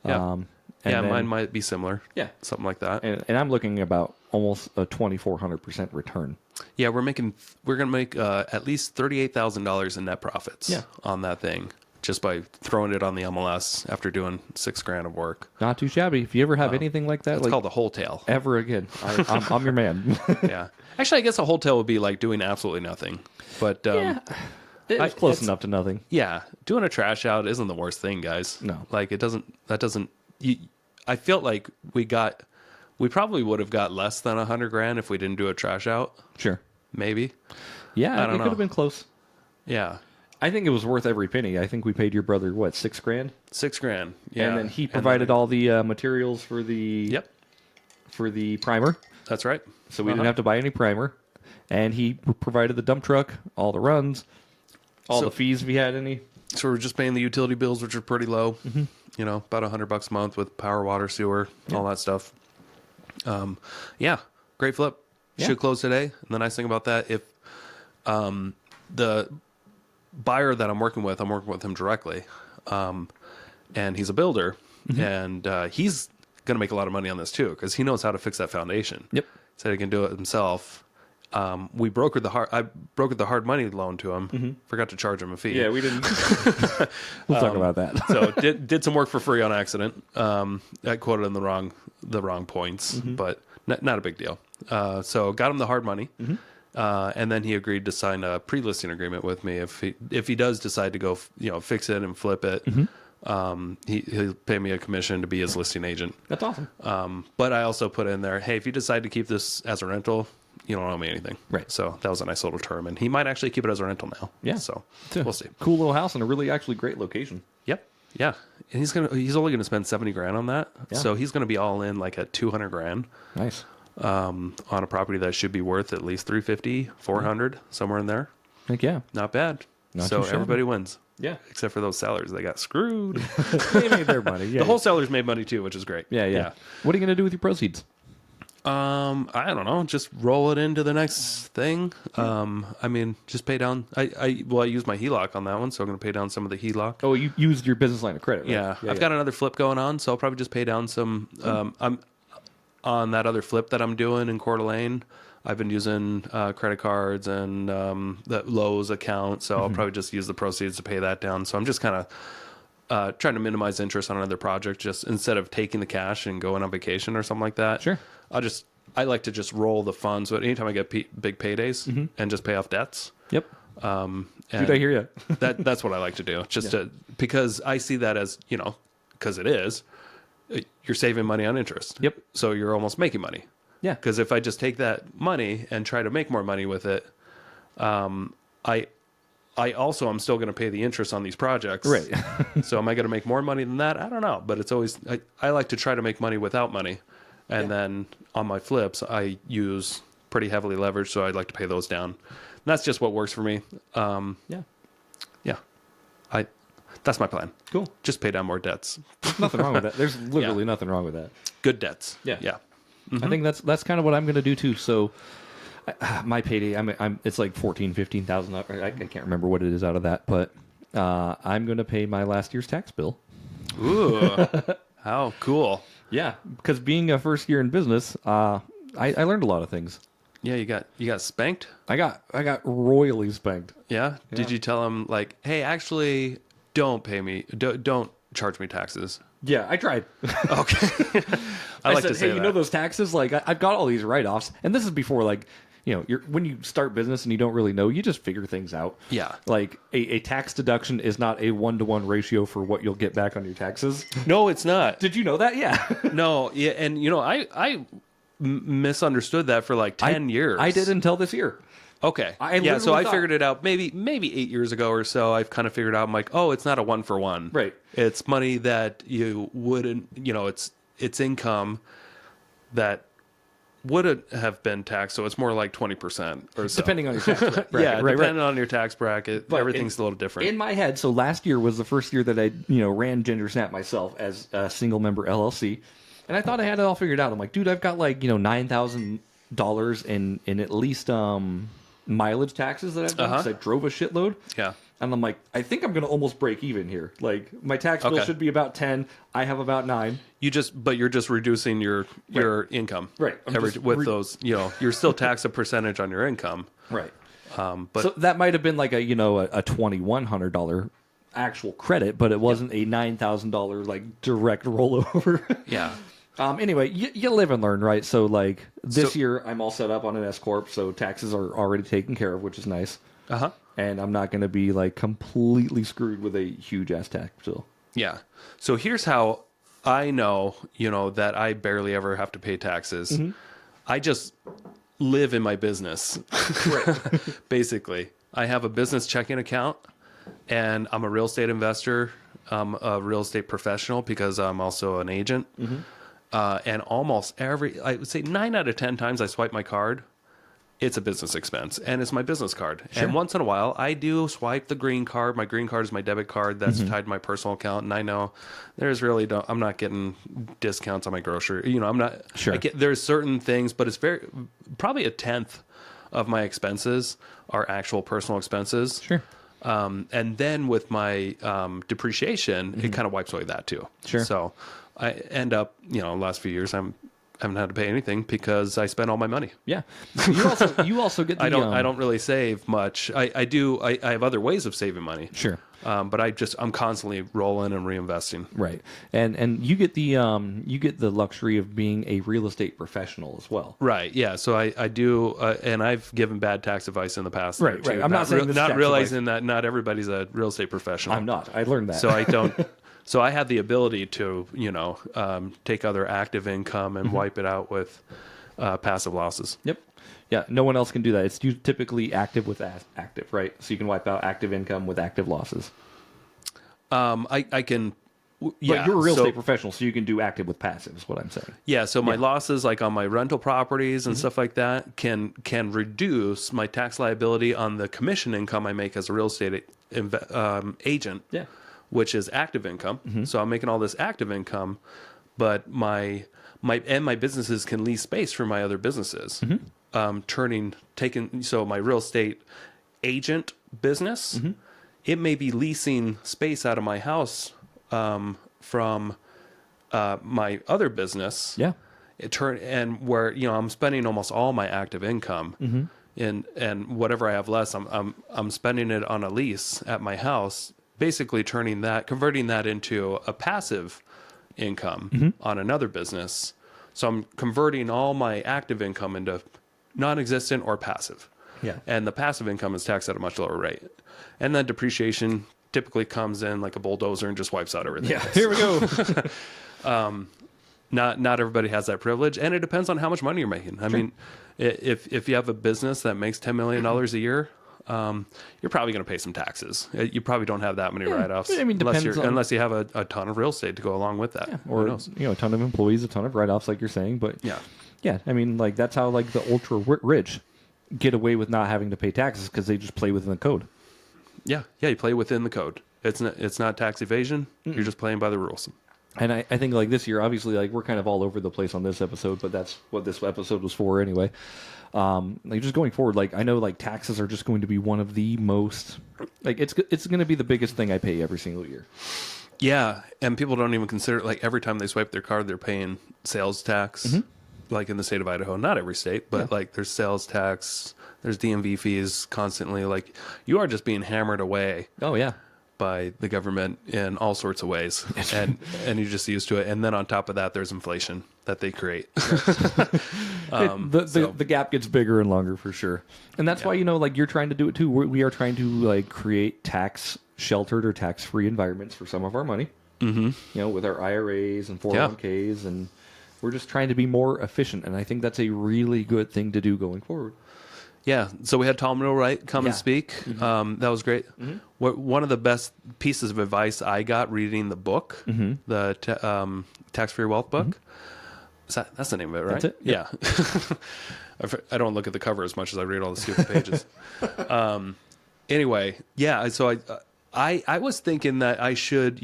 And then, mine might be similar. Yeah. Something like that. And I'm looking about almost a 2,400% return. Yeah, we're going to make at least $38,000 in net profits on that thing, just by throwing it on the MLS after doing $6,000 of work. Not too shabby. If you ever have anything like that, it's called a wholetail. Ever again, I'm your man. Yeah. Actually, I guess a wholetail would be like doing absolutely nothing. But it's close enough to nothing. Yeah, doing a trash out isn't the worst thing, guys. No, like I felt like we probably would have got less than $100,000 if we didn't do a trash out. Sure, maybe. Yeah, it could have been close. Yeah, I think it was worth every penny. I think we paid your brother what, $6,000? $6,000. Yeah, and then he provided all the materials for the for the primer. That's right. So we didn't have to buy any primer, and he provided the dump truck, all the runs, all the fees if he had any. So we're just paying the utility bills, which are pretty low. About $100 a month with power, water, sewer, all that stuff. Great flip. Should close today. And the nice thing about that, if the buyer that I'm working with him directly, and he's a builder, and he's going to make a lot of money on this too, because he knows how to fix that foundation. Yep. Said he can do it himself. We brokered I brokered the hard money loan to him. Forgot to charge him a fee. Yeah, we didn't. We'll talk about that. So did some work for free on accident. I quoted in the wrong points, but not a big deal. So got him the hard money, and then he agreed to sign a pre-listing agreement with me if he does decide to go fix it and flip it. He'll pay me a commission to be his listing agent. That's awesome. But I also put in there, hey, if you decide to keep this as a rental, you don't owe me anything. Right. So that was a nice little term, and he might actually keep it as a rental now. Yeah. So we'll see. Cool little house and a really actually great location. Yep. Yeah. And he's only gonna spend $70,000 on that. Yeah. So he's gonna be all in like at $200,000. Nice. On a property that should be worth at least $350,000, $400,000, somewhere in there. Heck yeah. Not bad. Not so too shabby. everybody wins. Yeah. Except for those sellers. They got screwed. They made their money. Yeah. The wholesalers made money too, which is great. Yeah. What are you gonna do with your proceeds? I don't know. Just roll it into the next thing. Just pay down. I used my HELOC on that one, so I'm going to pay down some of the HELOC. Oh, you used your business line of credit, right? Yeah. I've got another flip going on, so I'll probably just pay down some. I'm on that other flip that I'm doing in Coeur d'Alene. I've been using credit cards and the Lowe's account, so I'll probably just use the proceeds to pay that down. So I'm just kind of trying to minimize interest on another project, just instead of taking the cash and going on vacation or something like that. Sure. I like to just roll the funds. So anytime I get big paydays and just pay off debts. Yep. And Dude, I hear you. that's what I like to do. Because I see that as, because it is, you're saving money on interest. Yep. So you're almost making money. Yeah. Because if I just take that money and try to make more money with it, I also am still going to pay the interest on these projects. Right. So am I going to make more money than that? I don't know. But it's always, I like to try to make money without money. And then on my flips, I use pretty heavily leveraged, so I'd like to pay those down. And that's just what works for me. Yeah. That's my plan. Cool. Just pay down more debts. There's nothing wrong with that. There's literally nothing wrong with that. Good debts. Yeah. Yeah. I think that's kind of what I'm going to do too. So my payday, it's like 15,000. I can't remember what it is out of that, but I'm going to pay my last year's tax bill. Ooh, how cool. Yeah, because being a first year in business, I learned a lot of things. Yeah, you got spanked? I got royally spanked. Yeah? Did you tell him like, hey, actually, don't pay me, don't charge me taxes? Yeah, I tried. Okay. I like said, to say hey, that. you know those taxes? Like, I've got all these write-offs. And this is before, like, when you start business and you don't really know, you just figure things out. Yeah. Like, a tax deduction is not a 1-to-1 ratio for what you'll get back on your taxes. No, it's not. Did you know that? Yeah. No, yeah, and I misunderstood that for like 10 years. I did until this year. Okay. I yeah, so I thought- figured it out maybe 8 years ago or so. I've kind of figured out, I'm like, oh, it's not a 1-for-1. Right. It's money that you wouldn't, it's income that would have been taxed, so it's more like 20% or so. Depending on your tax bracket. Yeah, right, depending on your tax bracket, But everything's a little different. In my head, so last year was the first year that I, ran Ginger Snap myself as a single member LLC. And I thought I had it all figured out. I'm like, dude, I've got like, $9,000 in at least mileage taxes that I've done because I drove a shitload. Yeah. And I'm like, I think I'm going to almost break even here. Like, my tax bill should be about 10. I have about 9. But you're just reducing your income. Right. Those, you're still taxed a percentage on your income. Right. But so that might have been like a $2,100 actual credit, but it wasn't a $9,000 like direct rollover. yeah. Anyway, you live and learn, right? So like this year, I'm all set up on an S corp, so taxes are already taken care of, which is nice. And I'm not going to be like completely screwed with a huge ass tax bill. Yeah. So here's how I know, that I barely ever have to pay taxes. Mm-hmm. I just live in my business. Basically, I have a business checking account, and I'm a real estate investor. I'm a real estate professional because I'm also an agent. Mm-hmm. And almost I would say 9 out of 10 times I swipe my card, it's a business expense, and it's my business card. Sure. And once in a while, I do swipe the green card. My green card is my debit card that's tied to my personal account, and I know I'm not getting discounts on my grocery. I'm not. Sure. There's certain things, but it's probably 1/10 of my expenses are actual personal expenses. Sure. And then with my depreciation, it kind of wipes away that too. Sure. So I end up, last few years, I haven't had to pay anything because I spent all my money. Yeah. You also get the... I don't really save much. I do. I have other ways of saving money. Sure. But I'm constantly rolling and reinvesting. Right. And you get the luxury of being a real estate professional as well. Right. Yeah. So I do, and I've given bad tax advice in the past. Right. Right. I'm not saying this not realizing that not everybody's a real estate professional. I'm not. I learned that. So I don't. So I have the ability to, take other active income and wipe it out with passive losses. Yep. Yeah, no one else can do that. It's typically active with active, right? So you can wipe out active income with active losses. I can. Yeah, but you're a real estate professional, so you can do active with passive, is what I'm saying. Yeah, so my losses, like on my rental properties and stuff like that, can reduce my tax liability on the commission income I make as a real estate agent. Yeah. Which is active income. Mm-hmm. So I'm making all this active income, but my businesses can lease space for my other businesses. Mm-hmm. So my real estate agent business, it may be leasing space out of my house from my other business. Yeah. And where I'm spending almost all my active income, and whatever I have less, I'm spending it on a lease at my house. Basically converting that into a passive income on another business. So I'm converting all my active income into non-existent or passive. Yeah. And the passive income is taxed at a much lower rate. And then depreciation typically comes in like a bulldozer and just wipes out everything. Yeah, here we go. Not everybody has that privilege, and it depends on how much money you're making. I mean, if you have a business that makes $10 million a year, you're probably going to pay some taxes. You probably don't have that many write-offs. I mean, unless you have a ton of real estate to go along with that. Yeah, or a ton of employees, a ton of write-offs, like you're saying. But yeah. I mean, like that's how like the ultra rich get away with not having to pay taxes because they just play within the code. Yeah, you play within the code. It's not tax evasion. Mm-mm. You're just playing by the rules. And I think like this year, obviously, like we're kind of all over the place on this episode, but that's what this episode was for anyway. Like just going forward, like I know like taxes are just going to be one of the most, like it's going to be the biggest thing I pay every single year. Yeah, and people don't even consider like every time they swipe their card, they're paying sales tax. Like in the state of Idaho, not every state, but like there's sales tax, there's DMV fees constantly. Like you are just being hammered away. Oh yeah. by the government in all sorts of ways, and you're just used to it. And then on top of that, there's inflation that they create. The gap gets bigger and longer for sure. And that's why, like you're trying to do it too. We are trying to like create tax sheltered or tax free environments for some of our money. With our IRAs and 401ks, and we're just trying to be more efficient. And I think that's a really good thing to do going forward. Yeah. So we had Tom Millwright come and speak. That was great. One of the best pieces of advice I got reading the book, the Tax-Free Wealth book. That's the name of it, right? That's it? Yeah. I don't look at the cover as much as I read all the stupid pages. Anyway, yeah. So I was thinking that I should,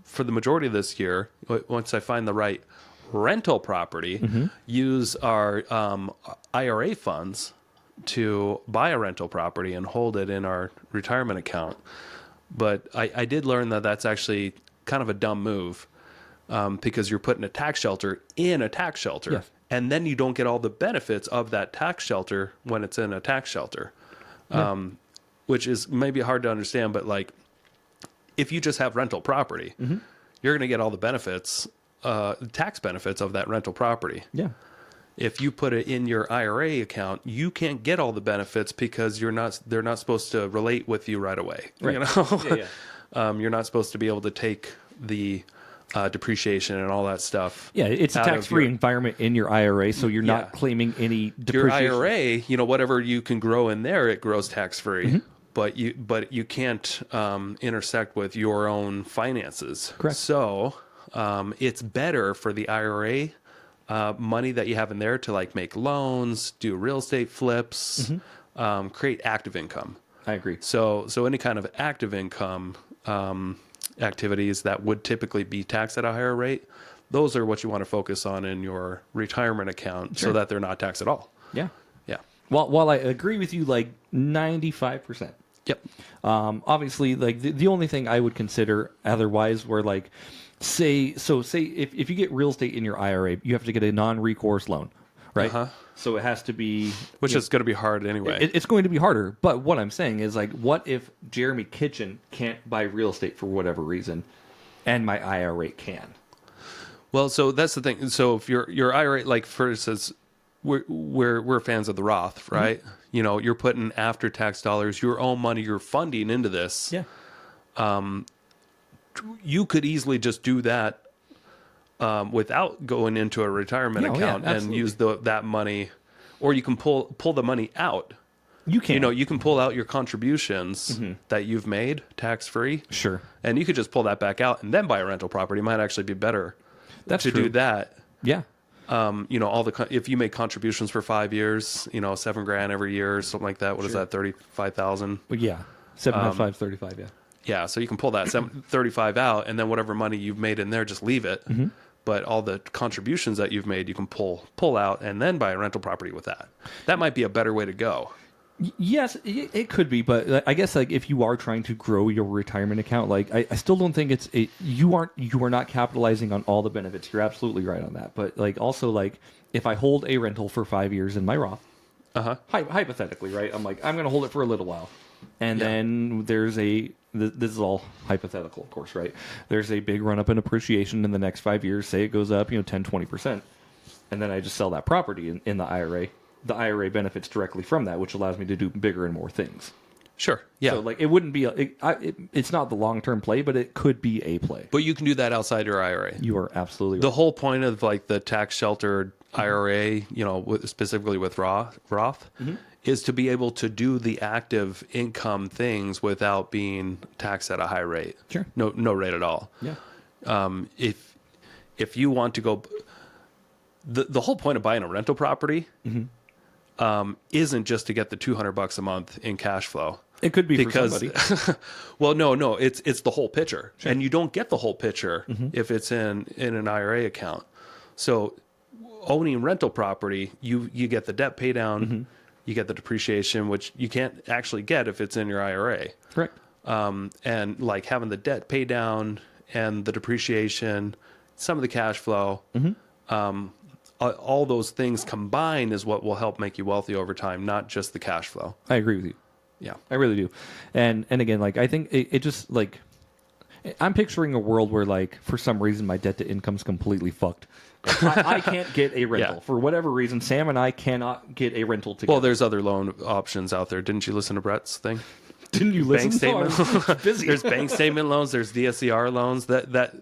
for the majority of this year, once I find the right rental property, use our IRA funds to buy a rental property and hold it in our retirement account. But I did learn that that's actually kind of a dumb move, because you're putting a tax shelter in a tax shelter. Yes. And then you don't get all the benefits of that tax shelter when it's in a tax shelter, which is maybe hard to understand. But like, if you just have rental property, you're going to get all the benefits, tax benefits of that rental property. Yeah. If you put it in your IRA account, you can't get all the benefits because they're not supposed to relate with you right away. Right. You're not supposed to be able to take the depreciation and all that stuff. Yeah, it's a tax-free environment in your IRA, so you're not claiming any depreciation. Your IRA, whatever you can grow in there, it grows tax-free. But you can't intersect with your own finances. Correct. So it's better for the IRA money that you have in there to like make loans, do real estate flips, create active income. I agree. So any kind of active income activities that would typically be taxed at a higher rate, those are what you want to focus on in your retirement account so that they're not taxed at all. Yeah. Yeah. While I agree with you like 95%. Yep. Obviously, like the only thing I would consider otherwise were like, say if you get real estate in your IRA, you have to get a non-recourse loan, right? So it has to be... Which is going to be hard anyway. It's going to be harder. But what I'm saying is, like, what if Jeremy Kitchen can't buy real estate for whatever reason, and my IRA can? Well, so that's the thing. So if your IRA, like for instance, we're fans of the Roth, right? You're putting after-tax dollars, your own money, you're funding into this. Yeah. You could easily just do that without going into a retirement account and use that money, or you can pull the money out. You can. You can pull out your contributions that you've made tax-free. Sure. And you could just pull that back out and then buy a rental property. It might actually be better to do that. Yeah. If you make contributions for 5 years, $7,000 every year or something like that. What is that? 35,000. Well, yeah. 7.5, 35. Yeah. Yeah. So you can pull that 35 out, and then whatever money you've made in there, just leave it. But all the contributions that you've made, you can pull out and then buy a rental property with that. That might be a better way to go. Yes, it could be, but I guess like if you are trying to grow your retirement account, like I still don't think you are not capitalizing on all the benefits. You're absolutely right on that. But like also like if I hold a rental for 5 years in my Roth, hypothetically, right? I'm like I'm going to hold it for a little while, and then there's this is all hypothetical, of course, right? There's a big run up in appreciation in the next 5 years. Say it goes up, 10-20%, and then I just sell that property in the IRA. The IRA benefits directly from that, which allows me to do bigger and more things. Sure. Yeah. So, like, it wouldn't be it's not the long-term play, but it could be a play. But you can do that outside your IRA. You are absolutely right. The whole point of like the tax sheltered IRA, specifically with Roth, is to be able to do the active income things without being taxed at a high rate. Sure. No rate at all. Yeah. If you want to go, the whole point of buying a rental property isn't just to get the $200 a month in cash flow. It could be for somebody. Well, no, it's the whole picture, and you don't get the whole picture if it's in an IRA account. So, owning rental property, you get the debt pay down, you get the depreciation, which you can't actually get if it's in your IRA. Correct. And like having the debt pay down and the depreciation, some of the cash flow. All those things combined is what will help make you wealthy over time, not just the cash flow. I agree with you. Yeah. I really do. And again, like I think it just like I'm picturing a world where like for some reason my debt to income's completely fucked. I can't get a rental Yeah. for whatever reason. Sam and I cannot get a rental together. Well, there's other loan options out there. Didn't you listen to Brett's thing? Didn't you listen? Bank statement. No, I was busy. There's bank statement loans. There's DSCR loans. That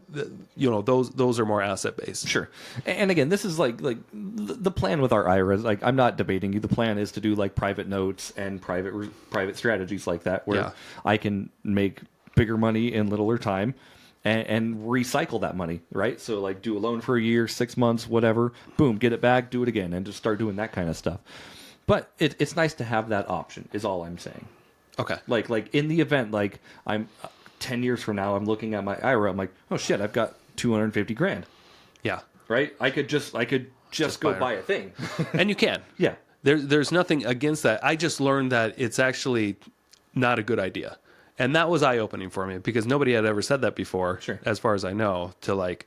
you know, those are more asset based. Sure. And again, this is like the plan with our IRAs. Like I'm not debating you. The plan is to do like private notes and private strategies like that, where I can make bigger money in littler time. And recycle that money, right? So like do a loan for a year, 6 months, whatever. Boom, get it back, do it again, and just start doing that kind of stuff. But it's nice to have that option, is all I'm saying. Okay. Like in the event, like I'm 10 years from now, I'm looking at my IRA, I'm like, oh shit, I've got 250 grand. Yeah. Right? I could just go buy a thing. And you can. Yeah. There's nothing against that. I just learned that it's actually not a good idea. And that was eye-opening for me because nobody had ever said that before, as far as I know, to like,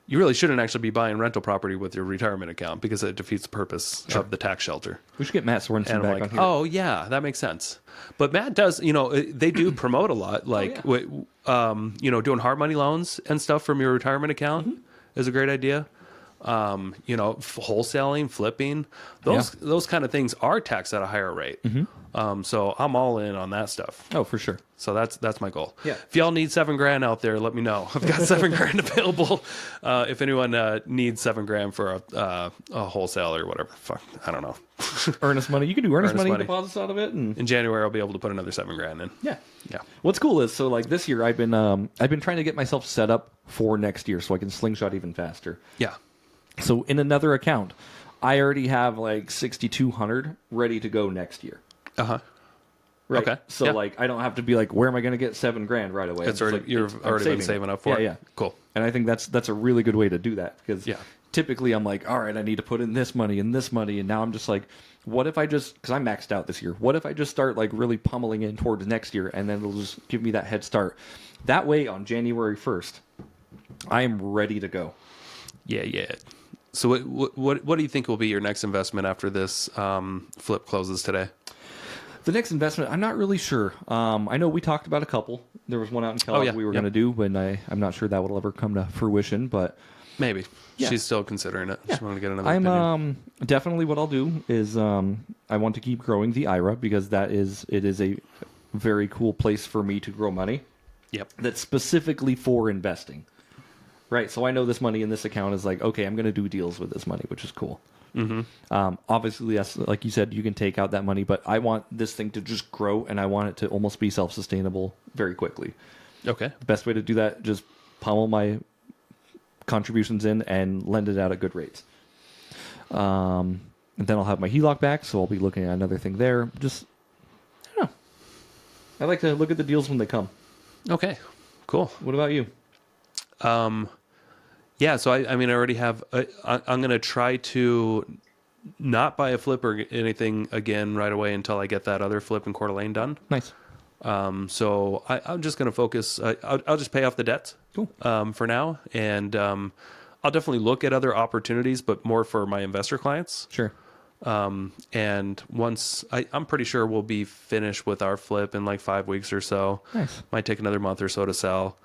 you really shouldn't actually be buying rental property with your retirement account because it defeats the purpose of the tax shelter. We should get Matt Sorensen back like, on here. Oh, yeah, that makes sense. But Matt does, you know, they do promote a lot, like, you know, doing hard money loans and stuff from your retirement account is a great idea. You know, wholesaling, flipping, those kind of things are taxed at a higher rate. So I'm all in on that stuff. Oh, for sure. So that's my goal. Yeah. If y'all need $7,000 out there, let me know. I've got $7,000 available. If anyone needs $7,000 for a wholesale or whatever, fuck, I don't know. Earnest money. You can do earnest money deposits out of it, and in January I'll be able to put another $7,000 in. Yeah. Yeah. What's cool is so like this year I've been trying to get myself set up for next year so I can slingshot even faster. Yeah. So in another account, I already have like 6,200 ready to go next year. Right. Okay. So like I don't have to be like, where am I going to get $7,000 right away? It's already like, you've already been saving up for it. Yeah. Cool. And I think that's a really good way to do that because typically I'm like, all right, I need to put in this money and this money, and now I'm just like, what if I just, because I'm maxed out this year, what if I just start like really pummeling in towards next year, and then it'll just give me that head start. That way on January 1st, I am ready to go. Yeah. So what do you think will be your next investment after this flip closes today? The next investment, I'm not really sure. I know we talked about a couple. There was one out in Kellogg we were going to do, but I'm not sure that will ever come to fruition. But maybe she's still considering it. She wanted to get another. opinion. Definitely what I'll do is I want to keep growing the IRA because it is a very cool place for me to grow money. Yep. That's specifically for investing. Right. So I know this money in this account is like, okay, I'm going to do deals with this money, which is cool. Obviously, yes, like you said, you can take out that money, but I want this thing to just grow, and I want it to almost be self-sustainable very quickly. Okay. The best way to do that, just pummel my contributions in and lend it out at good rates. And then I'll have my HELOC back, so I'll be looking at another thing there. Just, I don't know. I like to look at the deals when they come. Okay. Cool. What about you? Yeah, so I mean, I already have. I'm going to try to not buy a flip or anything again right away until I get that other flip in Coeur d'Alene done. Nice. So I'm just going to focus. I'll just pay off the debts for now, and I'll definitely look at other opportunities, but more for my investor clients. Sure. And once I'm pretty sure we'll be finished with our flip in like 5 weeks or so. Nice. Might take another month or so to sell.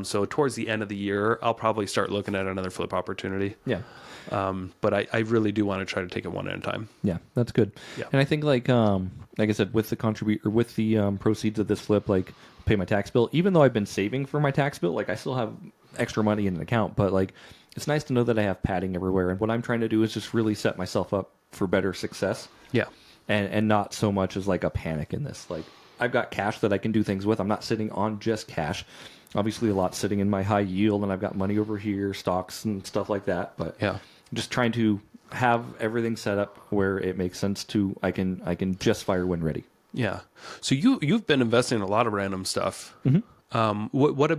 So towards the end of the year, I'll probably start looking at another flip opportunity. Yeah. But I really do want to try to take it one at a time. Yeah, that's good. Yeah. And I think like I said, with the proceeds of this flip, like pay my tax bill, even though I've been saving for my tax bill, like I still have extra money in an account, but like it's nice to know that I have padding everywhere. And what I'm trying to do is just really set myself up for better success. Yeah. And not so much as like a panic in this. Like I've got cash that I can do things with. I'm not sitting on just cash. Obviously, a lot sitting in my high yield, and I've got money over here, stocks and stuff like that. But yeah, just trying to have everything set up where it makes sense to I can just fire when ready. Yeah. So you've been investing in a lot of random stuff. Mm-hmm. What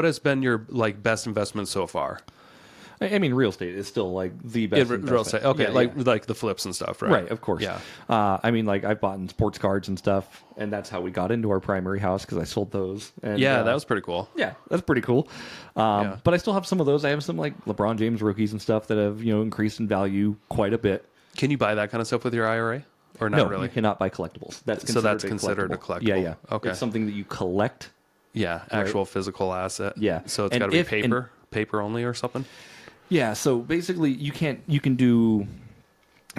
has been your like best investment so far? I mean, real estate is still like the best investment. Real estate. Okay, yeah, like the flips and stuff, right? Right, of course. Yeah. I mean, like I've bought in sports cards and stuff, and that's how we got into our primary house because I sold those. And, yeah, that was pretty cool. Yeah, that's pretty cool. But I still have some of those. I have some like LeBron James rookies and stuff that have increased in value quite a bit. Can you buy that kind of stuff with your IRA? or not No, really? you cannot buy collectibles. That's considered a collectible. Yeah, yeah. Okay. It's something that you collect. Yeah, actual physical asset. Yeah. So it's got to be paper only or something. Yeah. So basically, you can do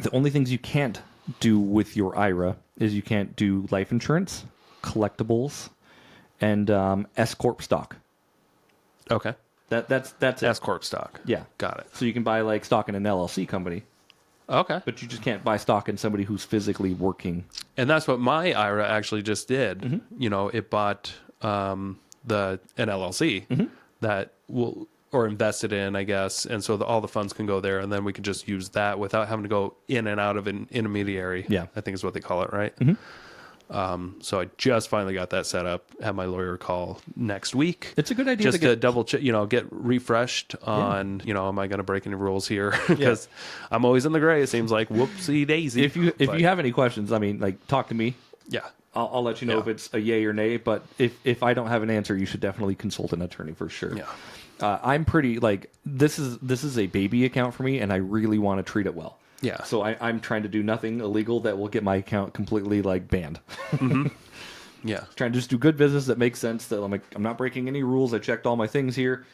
the only things you can't do with your IRA is you can't do life insurance, collectibles, and S Corp stock. Okay. That's it. S Corp stock. Yeah. Got it. So you can buy like stock in an LLC company, Okay. but you just can't buy stock in somebody who's physically working. And that's what my IRA actually just did. Mm-hmm. You know, it bought an LLC Mm-hmm. that will or invested in, I guess, and so all the funds can go there, and then we can just use that without having to go in and out of an intermediary. Yeah. I think is what they call it, right? Mm-hmm. So I just finally got that set up. Have my lawyer call next week. It's a good idea just to to double check, get refreshed on, am I going to break any rules here? Because I'm always in the gray. It seems like whoopsie daisy. If you have any questions, I mean, like talk to me. Yeah. I'll let you know if it's a yay or nay. But if I don't have an answer, you should definitely consult an attorney for sure. Yeah. I'm pretty like this is a baby account for me, and I really want to treat it well. Yeah. So I'm trying to do nothing illegal that will get my account completely like banned. Mm-hmm. Yeah. Trying to just do good business that makes sense. That I'm not breaking any rules. I checked all my things here,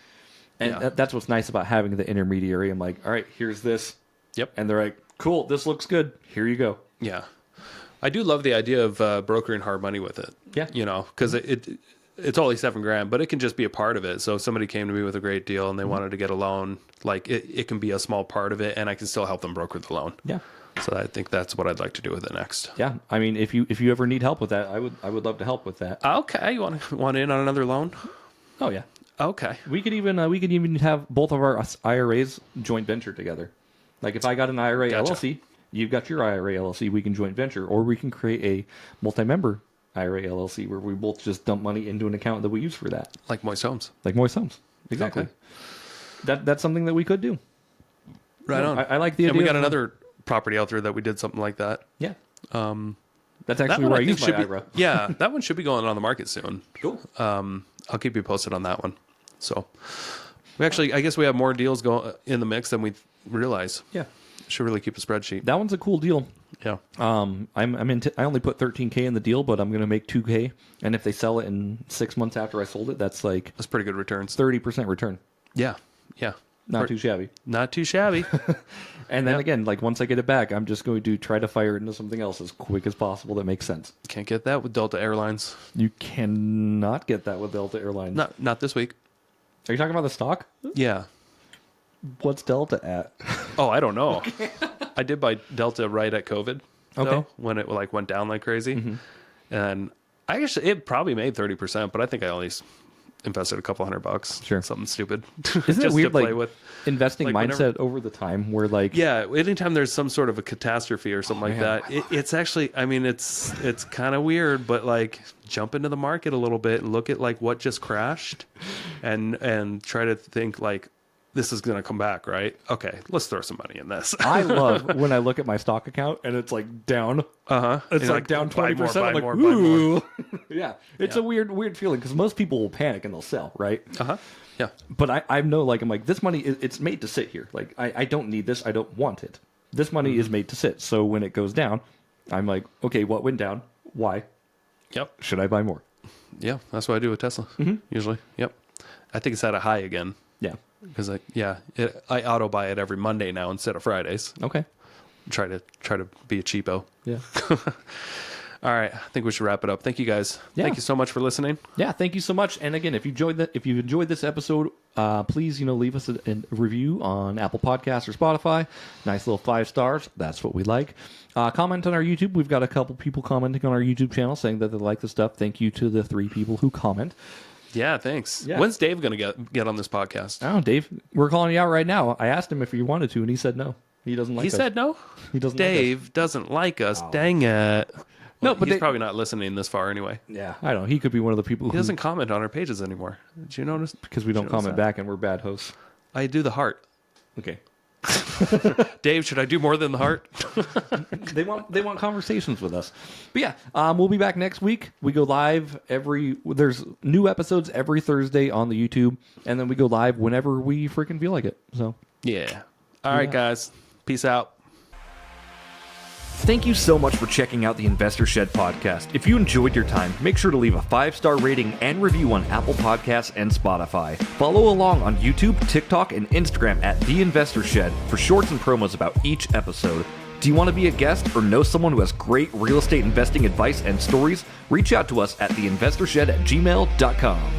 and that's what's nice about having the intermediary. I'm like, all right, here's this. Yep. And they're like, cool, this looks good. Here you go. Yeah. I do love the idea of brokering hard money with it. Yeah. Because it's only $7,000, but it can just be a part of it. So if somebody came to me with a great deal and they wanted to get a loan, like it can be a small part of it, and I can still help them broker the loan. Yeah. So I think that's what I'd like to do with it next. Yeah. I mean, if you ever need help with that, I would love to help with that. Okay. You want in on another loan? Oh yeah. Okay. We could even have both of our IRAs joint venture together. Like if I got an IRA LLC, you've got your IRA LLC, we can joint venture, or we can create a multi-member IRA LLC where we both just dump money into an account that we use for that. Like Moist Homes. Like Moist Homes. Exactly. Okay. That's something that we could do. Right on. I like the idea. And we got another property out there that we did something like that. Yeah. That's actually where I use my IRA. Yeah, that one should be going on the market soon. Cool. I'll keep you posted on that one. So I guess we have more deals going in the mix than we realize. Yeah. Should really keep a spreadsheet. That one's a cool deal. Yeah. I only put $13K in the deal, but I'm going to make $2K. And if they sell it in 6 months after I sold it, that's pretty good returns. 30% return. Yeah. Yeah. Not too shabby. Not too shabby. And then again, like once I get it back, I'm just going to try to fire it into something else as quick as possible that makes sense. Can't get that with Delta Airlines. You cannot get that with Delta Airlines. Not this week. Are you talking about the stock? Yeah. What's Delta at? Oh, I don't know. I did buy Delta right at COVID, okay, when it went down like crazy, and it probably made 30%, but I think I only invested a couple $100. Sure, something stupid. Isn't it weird, to play like with investing mindset over the time, where like anytime there's some sort of a catastrophe or something that, it's actually, I mean, it's kind of weird, but like jump into the market a little bit and look at like what just crashed, and try to think like, this is going to come back, right? Okay, let's throw some money in this. I love when I look at my stock account and it's like down. It's like down 20%. I'm like, ooh. Yeah, it's a weird feeling because most people will panic and they'll sell, right? Yeah. But I know, like, I'm like, this money, it's made to sit here. Like, I don't need this. I don't want it. This money is made to sit. So when it goes down, I'm like, okay, what went down? Why? Yep. Should I buy more? Yeah, that's what I do with Tesla, usually. Yep. I think it's at a high again. Yeah. Because I auto buy it every Monday now instead of Fridays. Okay. Try to be a cheapo. Yeah. All right, I think we should wrap it up. Thank you guys. Yeah. Thank you so much for listening. Yeah, thank you so much. And again, if you've enjoyed this episode, please leave us a review on Apple Podcasts or Spotify. Nice little 5 stars. That's what we like. Comment on our YouTube. We've got a couple people commenting on our YouTube channel saying that they like the stuff. Thank you to the 3 people who comment. Yeah, thanks. Yeah. When's Dave going to get on this podcast? Oh, Dave, we're calling you out right now. I asked him if he wanted to, and he said no. He doesn't like us. He said no? He doesn't Dave like us. doesn't like us. Oh. Dang it. No, but he's probably not listening this far anyway. Yeah, I don't know. He could be one of the people He doesn't comment on our pages anymore. Did you notice? Because we don't comment back and we're bad hosts. I do the heart. Okay. Dave, should I do more than the heart? They want conversations with us. But yeah, we'll be back next week. We go live there's new episodes every Thursday on the YouTube, and then we go live whenever we freaking feel like it. So yeah. All right, guys. Peace out. Thank you so much for checking out the Investor Shed podcast. If you enjoyed your time, make sure to leave a 5-star rating and review on Apple Podcasts and Spotify. Follow along on YouTube, TikTok, and Instagram at The Investor Shed for shorts and promos about each episode. Do you want to be a guest or know someone who has great real estate investing advice and stories? Reach out to us at theinvestorshed@gmail.com.